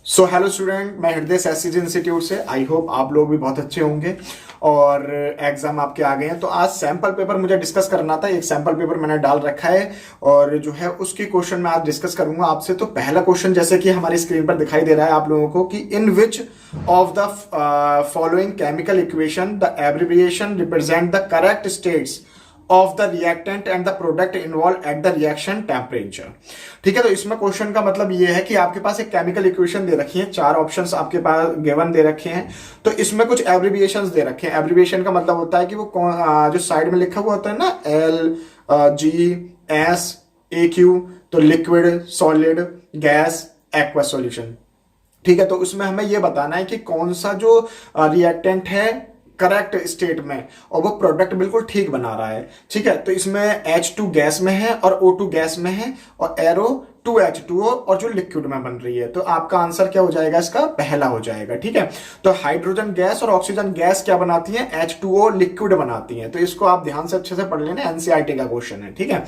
So hello student, मैं हृदय एससीज institute से। आई होप आप लोग भी बहुत अच्छे होंगे और एग्जाम आपके आ गए हैं। तो आज सैंपल पेपर मुझे डिस्कस करना था। एक सैंपल पेपर मैंने डाल रखा है और जो है उसकी क्वेश्चन मैं आज डिस्कस करूंगा आपसे। तो पहला क्वेश्चन जैसे कि हमारी स्क्रीन पर दिखाई दे रहा है आप लोगों को कि in which of the following chemical equation the abbreviation represent the correct states of the reactant and the product involved at the reaction temperature. ठीक है, तो इसमें क्वेश्चन का मतलब ये है कि आपके पास एक केमिकल इक्वेशन दे रखी है, चार ऑप्शंस आपके पास गिवन दे रखे हैं। तो इसमें कुछ एब्रिविएशंस दे रखे हैं। एब्रिविएशन का मतलब होता है कि वो जो साइड में लिखा हुआ होता है ना, L G S A Q, तो liquid, solid, gas, aqua solution. ठीक है, तो उसमें हमें ये बताना है कि कौन सा जो रिएक्टेंट है करेक्ट स्टेट में और वो प्रोडक्ट बिल्कुल ठीक बना रहा है। ठीक है, तो इसमें H2 गैस में है और O2 गैस में है और एरो 2H2O और जो लिक्विड में बन रही है। तो आपका आंसर क्या हो जाएगा? इसका पहला हो जाएगा। ठीक है, तो हाइड्रोजन गैस और ऑक्सीजन गैस क्या बनाती है? H2O लिक्विड बनाती है। तो इसको आप ध्यान से अच्छे से पढ़ लेना, एनसीईआरटी का क्वेश्चन है। ठीक है,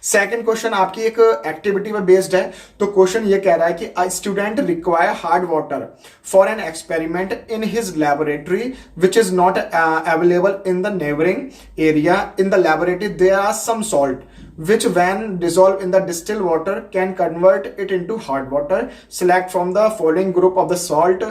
सेकंड क्वेश्चन आपकी एक एक्टिविटी में बेस्ड है। तो क्वेश्चन ये कह रहा है कि a student require hard water for an experiment in his laboratory which is not available in the neighbouring area. In the laboratory there are some salt which when dissolved in the distilled water can convert it into hard water. Select from the following group of the salt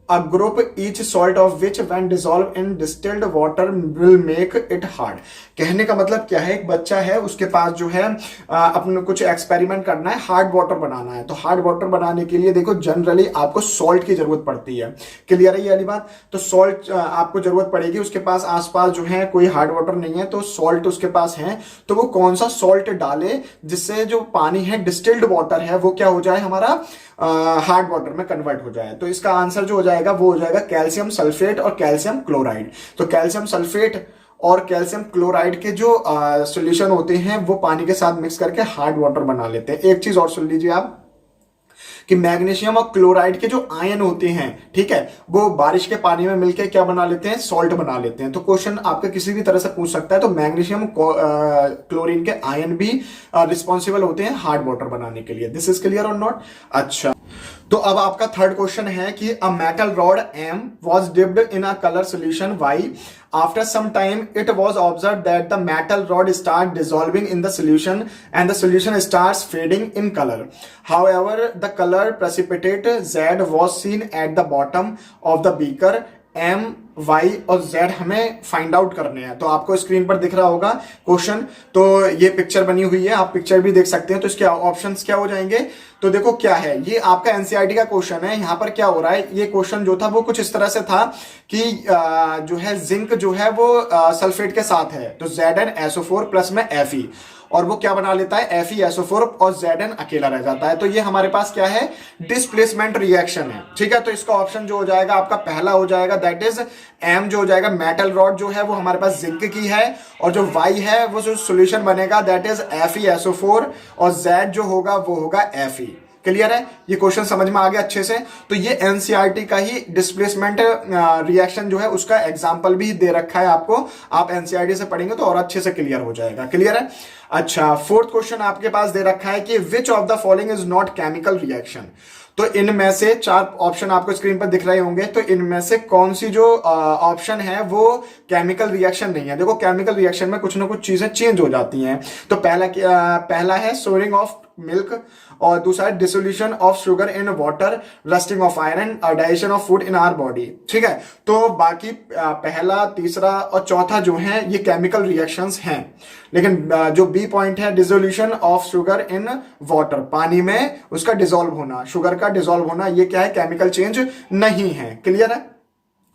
a group each salt of which when dissolved in distilled water will make it hard. कहने का मतलब क्या है? एक बच्चा है, उसके पास जो है अपने कुछ एक्सपेरिमेंट करना है, हार्ड वाटर बनाना है। तो हार्ड वाटर बनाने के लिए देखो जनरली आपको सॉल्ट की जरूरत पड़ती है। क्लियर है ये वाली बात? तो सॉल्ट आपको जरूरत पड़ेगी। उसके पास आसपास जो है कोई हार्ड वाटर नहीं है, तो सॉल्ट उसके पास है। तो वो कौन सा सॉल्ट डाले जिससे जो पानी है, डिस्टिल्ड वाटर है, वो क्या हो जाए? हमारा हार्ड वाटर में कन्वर्ट हो जाए। तो इसका आंसर जो हो जाएगा वो हो जाएगा कैल्शियम सल्फेट और कैल्शियम क्लोराइड। तो कैल्शियम सल्फेट और कैल्शियम क्लोराइड के जो सॉल्यूशन होते हैं वो पानी के साथ मिक्स करके हार्ड वाटर बना लेते हैं। एक चीज और सुन लीजिए आप कि मैग्नीशियम और क्लोराइड के जो आयन होते हैं, ठीक है, वो बारिश के पानी में मिलकर क्या बना लेते हैं? सॉल्ट बना लेते हैं। तो क्वेश्चन आपका किसी भी तरह से पूछ सकता है। तो मैग्नीशियम क्लोरीन के आयन भी रिस्पॉन्सिबल होते हैं हार्ड वाटर बनाने के लिए। दिस इज क्लियर और नॉट? अच्छा, तो अब आपका थर्ड क्वेश्चन है कि a metal rod M was dipped in a color solution Y. After some time, it was observed that the metal rod starts dissolving in the solution and the solution starts fading in color. However, the color precipitate Z was seen at the bottom of the beaker. M, Y और Z हमें find out करने हैं। तो आपको screen पर दिख रहा होगा क्वेश्चन। तो ये पिक्चर बनी हुई है, आप पिक्चर भी देख सकते हैं। तो इसके ऑप्शंस क्या हो जाएंगे? तो देखो क्या है, ये आपका एनसीईआरटी का क्वेश्चन है। यहाँ पर क्या हो रहा है, ये क्वेश्चन जो था वो कुछ इस तरह से था कि जो है जिंक जो है वो सल्फेट के साथ है, तो ZnSO4 प्लस में Fe, और वो क्या बना लेता है? FeSO4 और Zn अकेला रह जाता है। तो ये हमारे पास क्या है? डिस्प्लेसमेंट रिएक्शन है। ठीक है, तो इसका ऑप्शन जो हो जाएगा आपका पहला हो जाएगा, दैट इज M जो हो जाएगा। मेटल रॉड जो है वो हमारे पास जिंक की है और जो Y है वो जो सोल्यूशन बनेगा दैट इज FeSO4 और Z जो होगा वो होगा Fe। क्लियर है? ये क्वेश्चन समझ में आ गया अच्छे से? तो ये एनसीईआरटी का ही डिस्प्लेसमेंट रिएक्शन जो है उसका एग्जांपल भी दे रखा है आपको। आप एनसीईआरटी से पढ़ेंगे तो और अच्छे से क्लियर हो जाएगा। क्लियर है? अच्छा, फोर्थ क्वेश्चन आपके पास दे रखा है कि विच of the following is not chemical reaction. तो इनमें से चार ऑप्शन आपको स्क्रीन पर दिख रहे होंगे। तो इनमें से कौन सी जो ऑप्शन है वो केमिकल रिएक्शन नहीं है? देखो केमिकल रिएक्शन में कुछ ना कुछ चीजें चेंज हो जाती हैं। तो पहला है सोरिंग ऑफ मिल्क और दूसरा है dissolution of sugar in water, rusting of iron और digestion of food in our body. ठीक है, तो बाकी पहला, तीसरा और चौथा जो है ये केमिकल रिएक्शंस हैं। लेकिन जो बी पॉइंट है, dissolution of sugar in water, पानी में उसका डिसॉल्व होना, शुगर का डिसॉल्व होना, ये क्या है? केमिकल चेंज नहीं है। क्लियर है?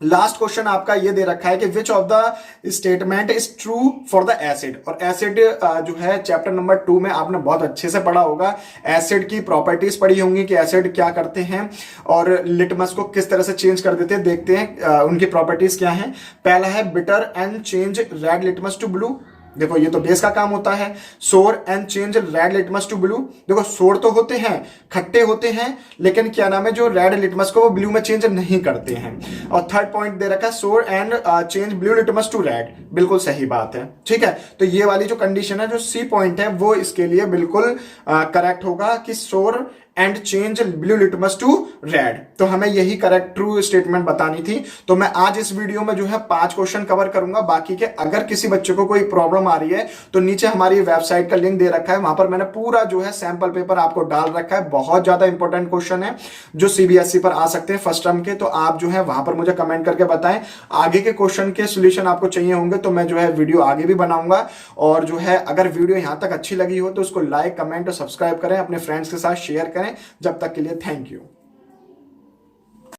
लास्ट क्वेश्चन आपका ये दे रखा है कि विच of the statement is true for the acid. और एसिड जो है चैप्टर नंबर 2 में आपने बहुत अच्छे से पढ़ा होगा। एसिड की प्रॉपर्टीज पढ़ी होंगी कि एसिड क्या करते हैं और लिटमस को किस तरह से चेंज कर देते हैं। देखते हैं उनकी प्रॉपर्टीज क्या हैं। पहला है bitter and change red litmus to blue. देखो ये तो बेस का काम होता है। Sour and change red litmus to blue. देखो सोर तो होते हैं, खट्टे होते हैं, लेकिन क्या नाम है, जो रेड लिटमस को वो ब्लू में चेंज नहीं करते हैं। और थर्ड पॉइंट दे रखा है sour and change blue litmus to red. बिल्कुल सही बात है। ठीक है, तो ये वाली जो कंडीशन है, जो सी पॉइंट है, वो इसके लिए बिल्कुल करेक्ट होगा कि sour and change blue litmus to red. तो हमें यही करेक्ट ट्रू स्टेटमेंट बतानी थी। तो मैं आज इस वीडियो में जो है 5 क्वेश्चन कवर करूंगा। बाकी के अगर किसी बच्चे को कोई प्रॉब्लम आ रही है तो नीचे हमारी वेबसाइट का लिंक दे रखा है, वहां पर मैंने पूरा जो है सैंपल पेपर आपको डाल रखा है। बहुत ज्यादा इंपॉर्टेंट क्वेश्चन है जो सीबीएसई पर आ सकते हैं फर्स्ट टर्म के। तो आप जो है वहां पर मुझे कमेंट करके बताएं आगे के क्वेश्चन के सोल्यूशन आपको चाहिए होंगे तो मैं जो है वीडियो आगे भी बनाऊंगा। और जो है अगर वीडियो यहां तक अच्छी लगी हो तो उसको लाइक, कमेंट और सब्सक्राइब करें, अपने फ्रेंड्स के साथ शेयर करें। जब तक के लिए थैंक यू।